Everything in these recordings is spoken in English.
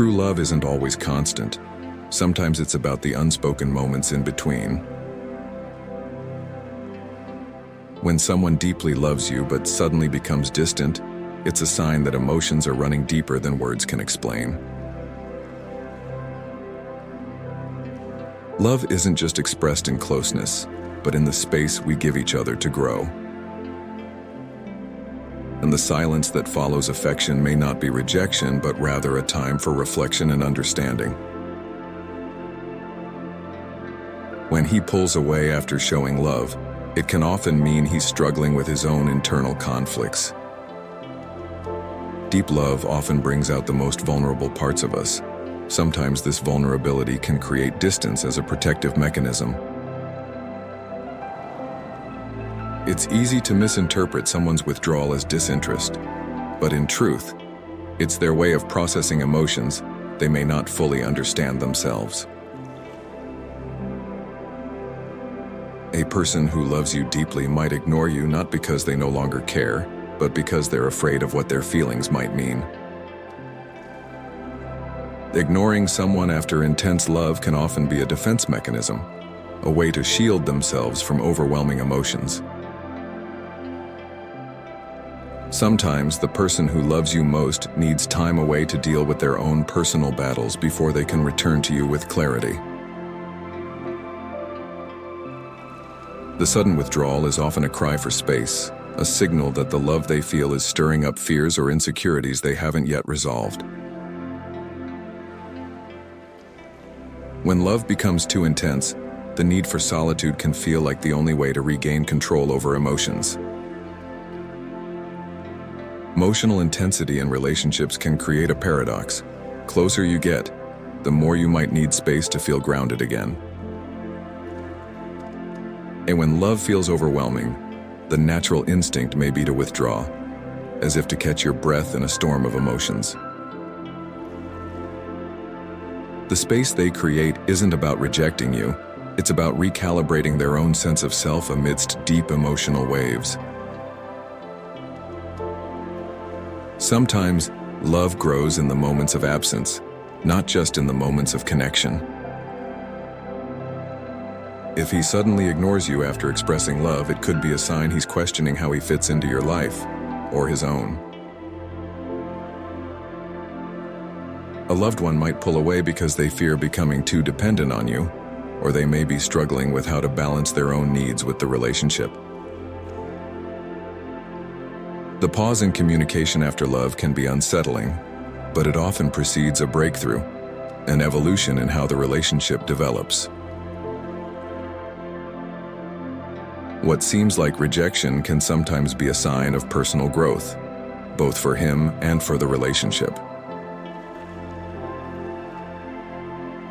True love isn't always constant. Sometimes it's about the unspoken moments in between. When someone deeply loves you but suddenly becomes distant, it's a sign that emotions are running deeper than words can explain. Love isn't just expressed in closeness, but in the space we give each other to grow. And the silence that follows affection may not be rejection, but rather a time for reflection and understanding. When he pulls away after showing love, it can often mean he's struggling with his own internal conflicts. Deep love often brings out the most vulnerable parts of us. Sometimes this vulnerability can create distance as a protective mechanism. It's easy to misinterpret someone's withdrawal as disinterest, but in truth, it's their way of processing emotions they may not fully understand themselves. A person who loves you deeply might ignore you not because they no longer care, but because they're afraid of what their feelings might mean. Ignoring someone after intense love can often be a defense mechanism, a way to shield themselves from overwhelming emotions. Sometimes the person who loves you most needs time away to deal with their own personal battles before they can return to you with clarity. The sudden withdrawal is often a cry for space, a signal that the love they feel is stirring up fears or insecurities they haven't yet resolved. When love becomes too intense, the need for solitude can feel like the only way to regain control over emotions. Emotional intensity in relationships can create a paradox. Closer you get, the more you might need space to feel grounded again. And when love feels overwhelming, the natural instinct may be to withdraw, as if to catch your breath in a storm of emotions. The space they create isn't about rejecting you, it's about recalibrating their own sense of self amidst deep emotional waves. Sometimes, love grows in the moments of absence, not just in the moments of connection. If he suddenly ignores you after expressing love, it could be a sign he's questioning how he fits into your life, or his own. A loved one might pull away because they fear becoming too dependent on you, or they may be struggling with how to balance their own needs with the relationship. The pause in communication after love can be unsettling, but it often precedes a breakthrough, an evolution in how the relationship develops. What seems like rejection can sometimes be a sign of personal growth, both for him and for the relationship.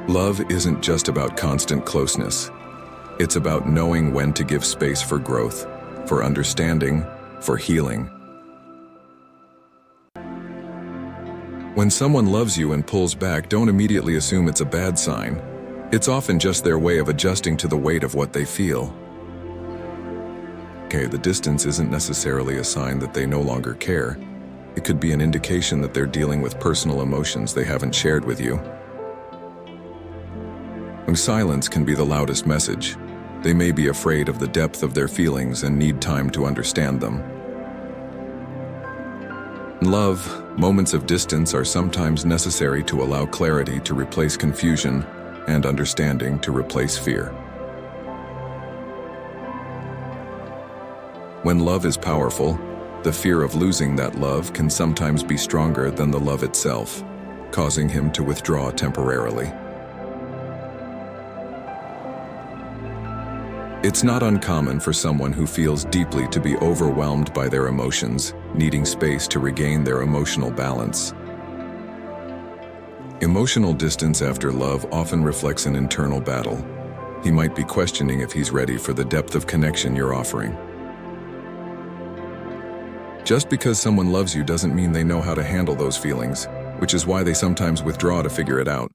Love isn't just about constant closeness. It's about knowing when to give space for growth, for understanding, for healing. When someone loves you and pulls back, don't immediately assume it's a bad sign. It's often just their way of adjusting to the weight of what they feel. The distance isn't necessarily a sign that they no longer care. It could be an indication that they're dealing with personal emotions they haven't shared with you. Silence can be the loudest message. They may be afraid of the depth of their feelings and need time to understand them. In love, moments of distance are sometimes necessary to allow clarity to replace confusion and understanding to replace fear. When love is powerful, the fear of losing that love can sometimes be stronger than the love itself, causing him to withdraw temporarily. It's not uncommon for someone who feels deeply to be overwhelmed by their emotions, needing space to regain their emotional balance. Emotional distance after love often reflects an internal battle. He might be questioning if he's ready for the depth of connection you're offering. Just because someone loves you doesn't mean they know how to handle those feelings, which is why they sometimes withdraw to figure it out.